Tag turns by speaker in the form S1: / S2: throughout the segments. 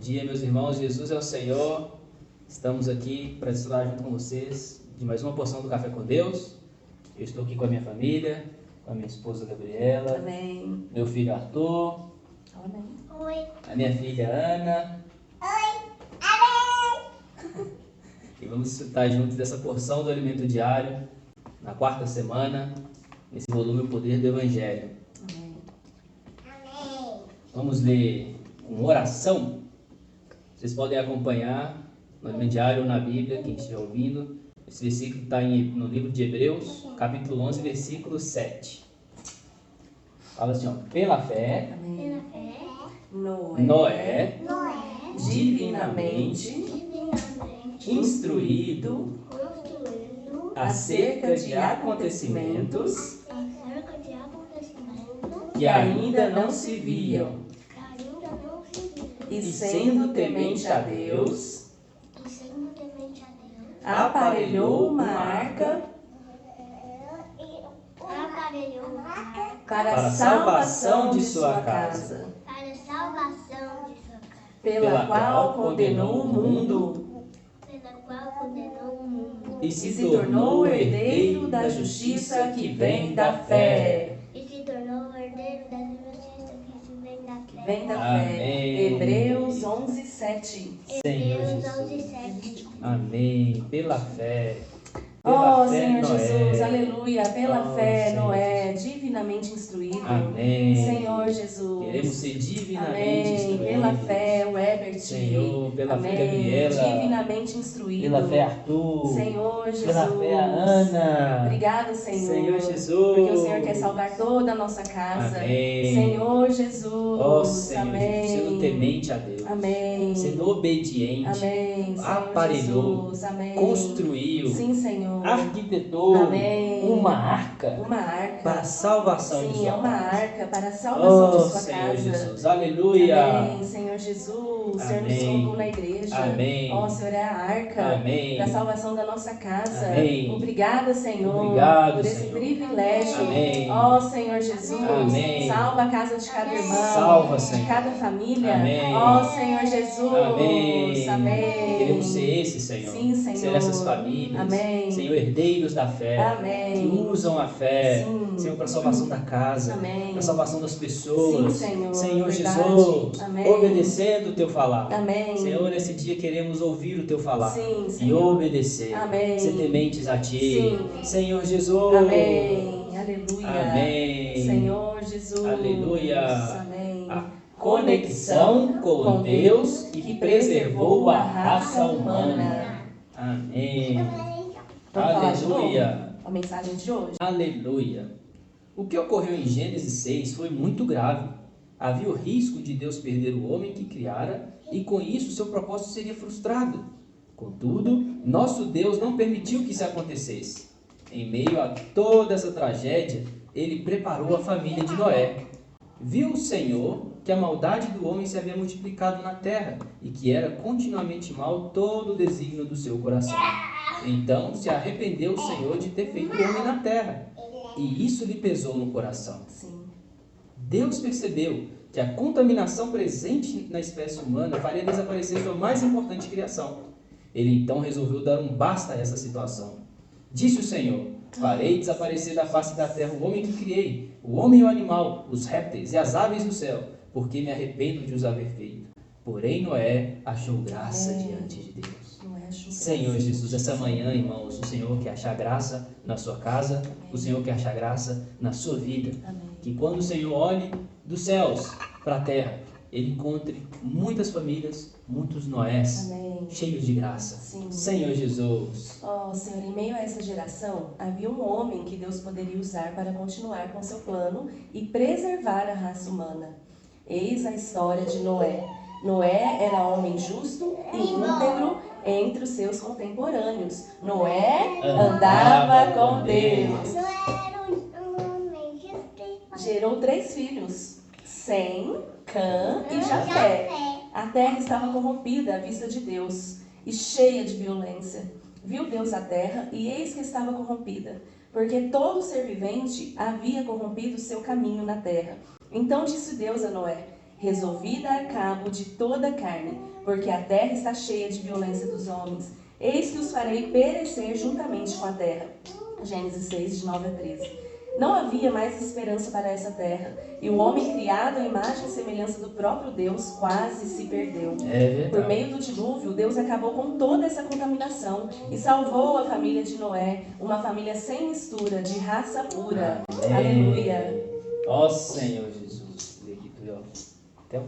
S1: dia, meus irmãos. Jesus é o Senhor. Estamos aqui para desfrutar junto com vocês de mais uma porção do Café com Deus. Eu estou aqui com a minha família, com a minha esposa Gabriela,
S2: Amém.
S1: Meu filho Arthur,
S2: Amém.
S3: Oi.
S1: a minha filha Ana.
S3: Oi. Amém.
S1: E vamos desfrutar juntos dessa porção do alimento diário, na quarta semana, nesse volume O Poder do Evangelho.
S2: Amém.
S3: Amém.
S1: Vamos ler uma oração. Vocês podem acompanhar no alimento diário ou na Bíblia, quem estiver ouvindo. Esse versículo está no livro de Hebreus, capítulo 11, versículo 7. Fala assim, ó, pela fé,
S2: Amém.
S3: Pela fé,
S1: Noé,
S2: divinamente
S1: instruído
S3: construindo
S1: acerca de acontecimentos
S3: acerca de acontecimentos
S1: que ainda não se viam,
S3: que ainda não se viram,
S2: e
S1: e sendo temente a Deus,
S3: e sendo temente a Deus,
S2: aparelhou uma arca
S3: aparelhou uma arca
S2: para
S1: a
S2: salvação de sua casa,
S3: para a salvação de sua casa,
S2: pela qual condenou o mundo
S3: pela qual condenou o mundo,
S1: e
S2: e se tornou herdeiro da justiça que vem da fé.
S3: e se tornou o herdeiro da justiça que se vem da fé.
S2: Vem da
S1: Amém.
S2: fé. Hebreus 11, 7.
S1: Senhor
S3: Hebreus
S1: Jesus.
S3: 11:7.
S1: Amém. Pela fé.
S2: Oh,
S1: Pela fé,
S2: Senhor
S1: Noé.
S2: Jesus, aleluia. Pela
S1: Oh,
S2: fé,
S1: Senhor
S2: Noé, divinamente instruído.
S1: Amém.
S2: Senhor Jesus.
S1: Queremos ser divinamente
S2: Amém.
S1: instruídos.
S2: Pela fé, o Ebert.
S1: Senhor, pela
S2: Amém.
S1: fé, Gabriela.
S2: Divinamente instruído.
S1: Pela fé, Arthur.
S2: Senhor Jesus.
S1: Pela fé, Ana.
S2: Obrigada, Senhor.
S1: Senhor Jesus.
S2: Porque o Senhor quer salvar toda a nossa casa.
S1: Amém.
S2: Senhor Jesus.
S1: Ó Senhor,
S2: Amém.
S1: sendo temente a Deus.
S2: Amém.
S1: Sendo obediente.
S2: Amém. Senhor
S1: Aparelhou.
S2: Jesus. Amém.
S1: Construiu.
S2: Sim, Senhor.
S1: Arquitetou.
S2: Amém.
S1: Uma arca.
S2: Uma arca.
S1: Para a salvação de
S2: Sim,
S1: sua
S2: é uma
S1: casa.
S2: arca para a salvação
S1: Oh,
S2: de sua
S1: Senhor
S2: casa.
S1: Jesus. Aleluia.
S2: Amém, Senhor Jesus. O Senhor nos
S1: Amém.
S2: colocou na igreja.
S1: Amém.
S2: Ó, Senhor, é a arca
S1: Amém.
S2: para a salvação da nossa casa.
S1: Amém.
S2: Obrigada, Senhor,
S1: Obrigado,
S2: por esse
S1: Senhor.
S2: privilégio.
S1: Amém.
S2: Ó, Senhor Jesus.
S1: Amém.
S2: Salva a casa de cada irmão.
S1: Salva,
S2: de
S1: Senhor.
S2: cada família.
S1: Amém.
S2: Ó, Senhor Jesus.
S1: Amém.
S2: Amém.
S1: Queremos ser esse, Senhor.
S2: Sim, Senhor.
S1: Ser essas famílias.
S2: Amém.
S1: Senhor, herdeiros da fé.
S2: Amém.
S1: Que usam a fé.
S2: Sim.
S1: Senhor, para a salvação da casa.
S2: Amém.
S1: Para a salvação das pessoas.
S2: Sim, Senhor. Verdade.
S1: Jesus.
S2: Amém.
S1: Obedecendo o teu falar.
S2: Amém.
S1: Senhor, nesse dia queremos ouvir o teu falar.
S2: Sim,
S1: E
S2: Senhor.
S1: obedecer.
S2: Amém.
S1: Ser tementes a ti.
S2: Sim.
S1: Senhor Jesus.
S2: Amém. Aleluia.
S1: Amém.
S2: Senhor Jesus.
S1: Aleluia.
S2: Amém.
S1: A conexão com Deus que preservou a raça humana. Amém.
S2: Vamos falar de
S1: Aleluia.
S2: novo a mensagem de hoje?
S1: Aleluia. O que ocorreu em Gênesis 6 foi muito grave. Havia o risco de Deus perder o homem que criara e com isso seu propósito seria frustrado. Contudo, nosso Deus não permitiu que isso acontecesse. Em meio a toda essa tragédia, ele preparou a família de Noé. Viu o Senhor que a maldade do homem se havia multiplicado na terra e que era continuamente mal todo o desígnio do seu coração. Então se arrependeu o Senhor de ter feito o homem na terra, e isso lhe pesou no coração.
S2: Sim.
S1: Deus percebeu que a contaminação presente na espécie humana faria desaparecer sua mais importante criação. Ele então resolveu dar um basta a essa situação. Disse o Senhor: farei desaparecer da face da terra o homem que criei, o homem e o animal, os répteis e as aves do céu, porque me arrependo de os haver feito. Porém Noé achou graça diante de Deus.
S2: Não é chuva.
S1: Senhor Jesus, essa manhã, irmãos, o Senhor quer achar graça na sua casa, o Senhor quer achar graça na sua vida.
S2: Amém.
S1: Que quando o Senhor olhe dos céus para a terra, Ele encontre muitas famílias, muitos Noés,
S2: Amém.
S1: cheios de graça.
S2: Sim.
S1: Senhor Jesus.
S2: Oh, Senhor, em meio a essa geração, havia um homem que Deus poderia usar para continuar com seu plano e preservar a raça humana. Eis a história de Noé. Noé era homem justo e íntegro entre os seus contemporâneos. Noé andava com Deus.
S3: Não era um homem justo.
S2: Gerou 3 filhos, Sem, Cã e Jafé. A terra estava corrompida à vista de Deus e cheia de violência. Viu Deus a terra e eis que estava corrompida, porque todo ser vivente havia corrompido seu caminho na terra. Então disse Deus a Noé: resolvi dar cabo de toda a carne, porque a terra está cheia de violência dos homens. Eis que os farei perecer juntamente com a terra. Gênesis 6, de 9 a 13. Não havia mais esperança para essa terra, e o homem criado à imagem e semelhança do próprio Deus quase se perdeu. Por meio do dilúvio, Deus acabou com toda essa contaminação e salvou a família de Noé, uma família sem mistura, de raça pura. Aleluia.
S1: Ó Senhor Jesus. Lê aqui tu, ó. Até o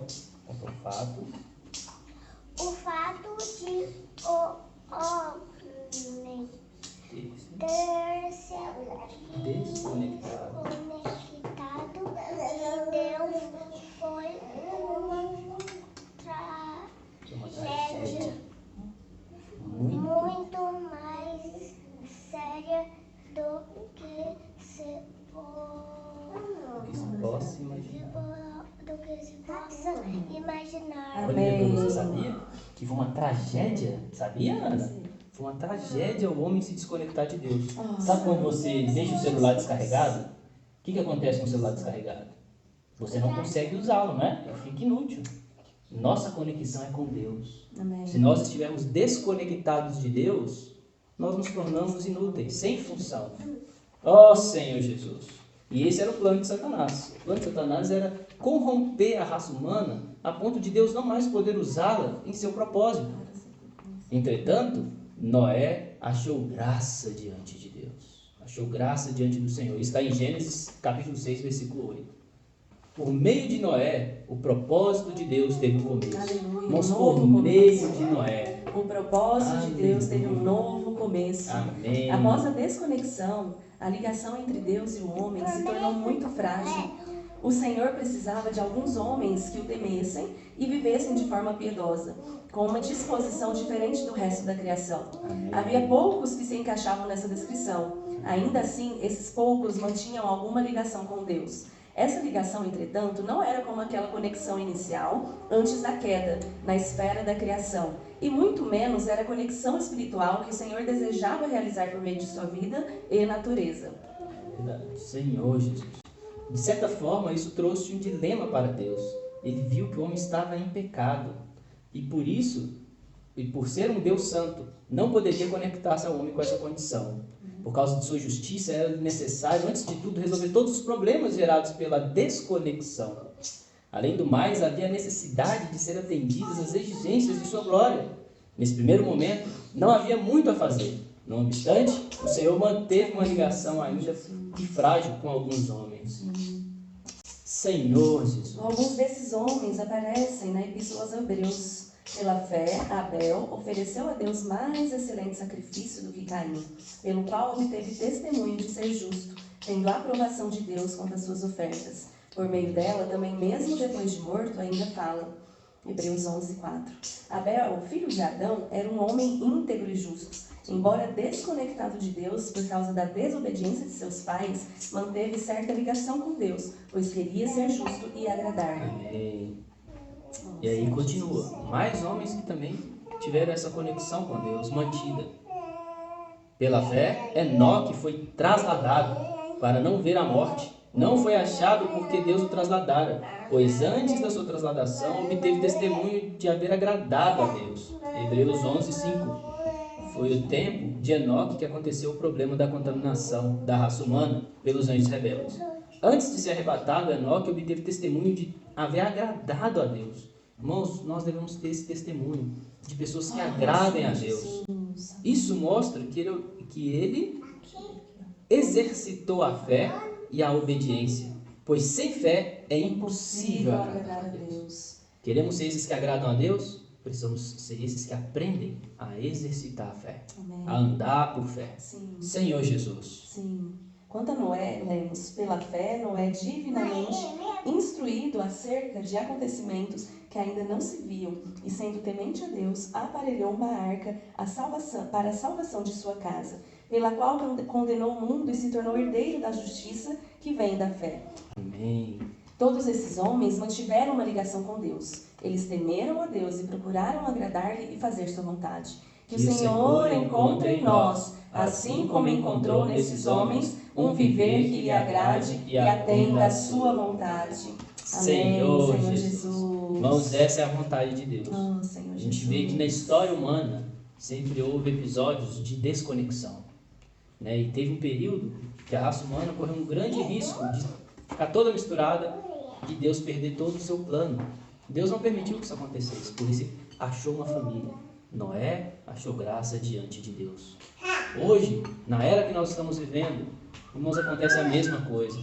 S1: fato.
S3: O fato de o homem ter se
S1: Desconectado.
S3: de Deus foi uma tragédia muito mais séria do que se possa imaginar.
S2: Amém.
S1: Você sabia que foi uma tragédia? Sabia, Ana? Foi uma tragédia o homem se desconectar de Deus. Sabe quando você deixa o celular descarregado? O que acontece com o celular descarregado? Você não consegue usá-lo, né? Ele fica inútil. Nossa conexão é com Deus.
S2: Amém.
S1: Se nós estivermos desconectados de Deus, nós nos tornamos inúteis, sem função. Ó Senhor Jesus. E esse era o plano de Satanás. O plano de Satanás era corromper a raça humana a ponto de Deus não mais poder usá-la em seu propósito. Entretanto, Noé achou graça diante de Deus. Achou graça diante do Senhor. Isso está em Gênesis capítulo 6, versículo 8. Por meio de Noé, o propósito de Deus teve um começo.
S2: Aleluia.
S1: Mas
S2: Um
S1: por
S2: novo
S1: meio
S2: começo.
S1: de Noé.
S2: O propósito de Deus teve um
S1: Aleluia.
S2: novo começo.
S1: Amém.
S2: Após a desconexão, a ligação entre Deus e o homem se tornou muito frágil. O Senhor precisava de alguns homens que o temessem e vivessem de forma piedosa, com uma disposição diferente do resto da criação.
S1: Amém.
S2: Havia poucos que se encaixavam nessa descrição. Ainda assim, esses poucos mantinham alguma ligação com Deus. Essa ligação, entretanto, não era como aquela conexão inicial antes da queda, na esfera da criação. E muito menos era a conexão espiritual que o Senhor desejava realizar por meio de sua vida e natureza.
S1: Verdade. Senhor Jesus. De certa forma, isso trouxe um dilema para Deus. Ele viu que o homem estava em pecado. E por isso, e por ser um Deus santo, não poderia conectar-se ao homem com essa condição. Por causa de sua justiça, era necessário, antes de tudo, resolver todos os problemas gerados pela desconexão. Além do mais, havia a necessidade de ser atendidas as exigências de sua glória. Nesse primeiro momento, não havia muito a fazer. Não obstante, o Senhor manteve uma ligação ainda frágil com alguns homens. Senhor Jesus.
S2: Alguns desses homens aparecem na Epístola aos Hebreus. Pela fé, Abel ofereceu a Deus mais excelente sacrifício do que Caim, pelo qual obteve testemunho de ser justo, tendo a aprovação de Deus quanto às suas ofertas. Por meio dela, também mesmo depois de morto, ainda fala. Hebreus 11, 4. Abel, filho de Adão, era um homem íntegro e justo. Embora desconectado de Deus por causa da desobediência de seus pais, manteve certa ligação com Deus, pois queria ser justo e agradar-lhe.
S1: Amém. E aí continua. Mais homens que também tiveram essa conexão com Deus mantida. Pela fé, Enoque foi trasladado para não ver a morte. Não foi achado porque Deus o trasladara, pois antes da sua trasladação obteve testemunho de haver agradado a Deus. Hebreus 11, 5. Foi o tempo de Enoque que aconteceu o problema da contaminação da raça humana pelos anjos rebeldes. Antes de ser arrebatado, Enoque obteve testemunho de haver agradado a Deus. Irmãos, nós devemos ter esse testemunho de pessoas que agradem a Deus. Isso mostra que ele exercitou a fé e a obediência, pois sem fé é impossível agradar a Deus. Queremos ser esses que agradam a Deus? Precisamos ser esses que aprendem a exercitar a fé,
S2: Amém.
S1: a andar por fé.
S2: Sim.
S1: Senhor Jesus.
S2: Sim. Quanto a Noé, lemos, pela fé, Noé divinamente instruído acerca de acontecimentos que ainda não se viam, e sendo temente a Deus, aparelhou uma arca para a salvação de sua casa, pela qual condenou o mundo e se tornou herdeiro da justiça que vem da fé.
S1: Amém.
S2: Todos esses homens mantiveram uma ligação com Deus. Eles temeram a Deus e procuraram agradar-lhe e fazer sua vontade. Que o Senhor encontre em nós, assim como encontrou nesses homens, um viver que lhe agrade e atenda à sua vontade.
S1: Senhor
S2: Senhor
S1: Jesus.
S2: Jesus.
S1: Irmãos, essa é a vontade de Deus.
S2: Oh, Senhor
S1: A gente
S2: Jesus.
S1: vê que na história humana sempre houve episódios de desconexão, né? E teve um período que a raça humana correu um grande risco de ficar toda misturada e Deus perder todo o seu plano. Deus não permitiu que isso acontecesse, por isso achou uma família. Noé achou graça diante de Deus. Hoje, na era que nós estamos vivendo, irmãos, acontece a mesma coisa.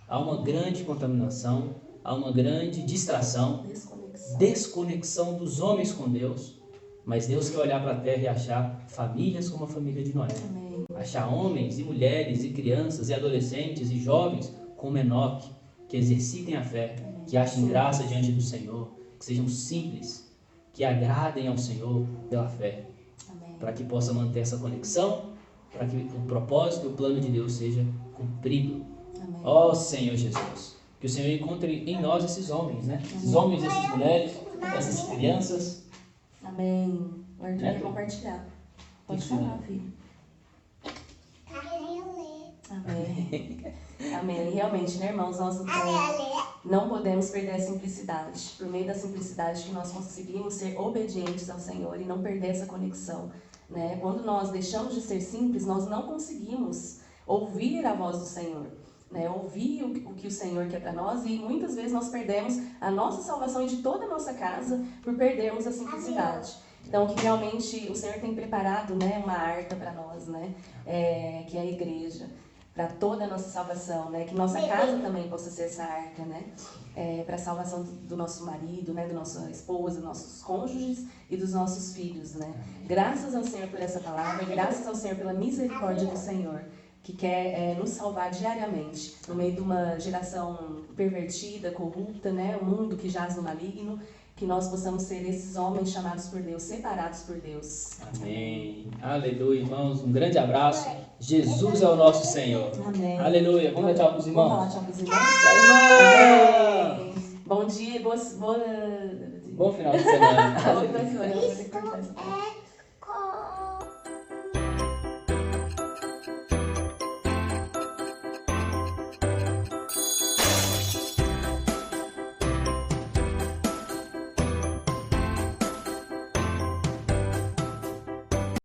S1: Há uma grande contaminação, há uma grande distração, desconexão dos homens com Deus. Mas Deus quer olhar para a terra e achar famílias como a família de Noé.
S2: Amém.
S1: Achar homens e mulheres e crianças e adolescentes e jovens como Enoque, que exercitem a fé, que achem graça diante do Senhor, que sejam simples, que agradem ao Senhor pela fé, para que possa manter essa conexão, para que o propósito e o plano de Deus seja cumprido. Ó Senhor Jesus, que o Senhor encontre em nós esses homens, né? Esses homens, essas mulheres, essas crianças.
S2: Amém. O Arthur quer compartilhar. Pode falar, filho. Amém. Amém. E realmente, né, irmãos, nós não podemos perder a simplicidade. Por meio da simplicidade que nós conseguimos ser obedientes ao Senhor e não perder essa conexão, né? Quando nós deixamos de ser simples, nós não conseguimos ouvir a voz do Senhor, né? Ouvir o que o Senhor quer para nós, e muitas vezes nós perdemos a nossa salvação e de toda a nossa casa por perdermos a simplicidade. Então, que realmente o Senhor tem preparado, né, uma arca para nós, né? Que é a igreja, para toda a nossa salvação, né? Que nossa casa também possa ser essa arca, né? Para a salvação do nosso marido, né? Da nossa esposa, dos nossos cônjuges e dos nossos filhos, né? Graças ao Senhor por essa palavra, graças ao Senhor pela misericórdia do Senhor, que quer nos salvar diariamente, no meio de uma geração pervertida, corrupta, né? Um mundo que jaz no maligno, que nós possamos ser esses homens chamados por Deus, separados por Deus.
S1: Amém. Aleluia, irmãos. Um grande abraço. Jesus é o nosso Senhor.
S2: Amém.
S1: Aleluia. Vamos dar tchau para os irmãos.
S2: Vamos falar tchau para os irmãos?
S1: Tchau, irmãos.
S2: Amém. Bom dia e boa...
S1: Bom final de semana.
S2: Oi, vai, senhor. Eu vou ter que cortar essa parte.